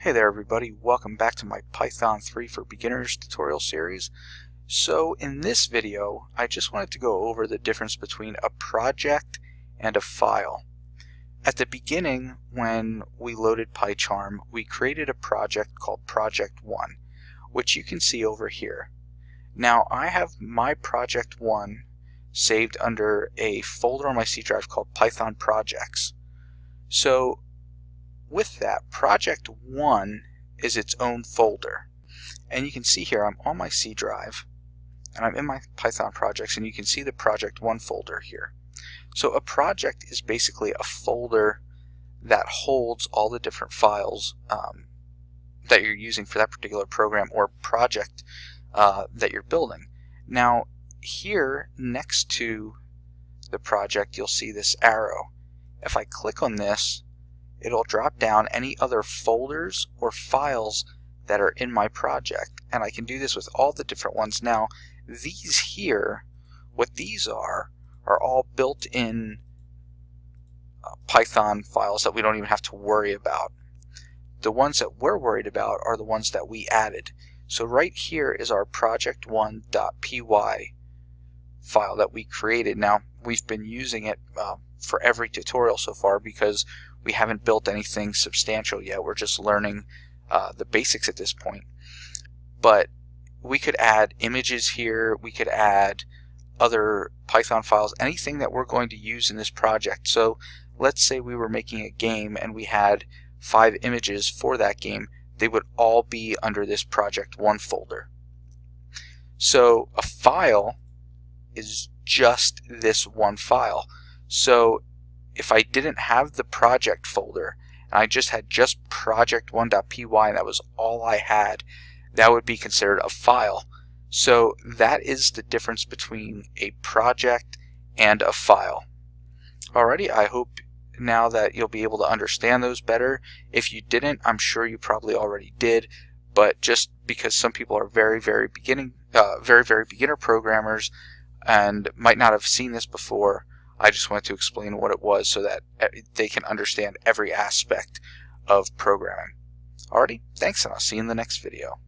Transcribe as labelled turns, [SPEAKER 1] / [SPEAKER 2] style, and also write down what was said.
[SPEAKER 1] Hey there everybody, welcome back to my Python 3 for Beginners tutorial series. So in this video, I just wanted to go over the difference between a project and a file. At the beginning, when we loaded PyCharm, we created a project called Project 1, which you can see over here. Now I have my Project 1 saved under a folder on my C drive called Python Projects. So with that, Project 1 is its own folder. And you can see here I'm on my C drive and I'm in my Python projects, and you can see the Project 1 folder here. So a project is basically a folder that holds all the different files that you're using for that particular program or project that you're building. Now here next to the project you'll see this arrow. If I click on this, it'll drop down any other folders or files that are in my project, and I can do this with all the different ones. Now these here, what these are all built-in Python files that we don't even have to worry about. The ones that we're worried about are the ones that we added. So right here is our project1.py file that we created. Now we've been using it for every tutorial so far because we haven't built anything substantial yet. We're just learning the basics at this point. But we could add images here, we could add other Python files, anything that we're going to use in this project. So let's say we were making a game and we had 5 images for that game. They would all be under this Project 1 folder. So a file is just this one file. So if I didn't have the project folder and I just had project1.py and that was all I had, that would be considered a file. So that is the difference between a project and a file. Alrighty, I hope now that you'll be able to understand those better. If you didn't, I'm sure you probably already did, but just because some people are very beginner programmers and might not have seen this before, I just wanted to explain what it was so that they can understand every aspect of programming. Alrighty, thanks, and I'll see you in the next video.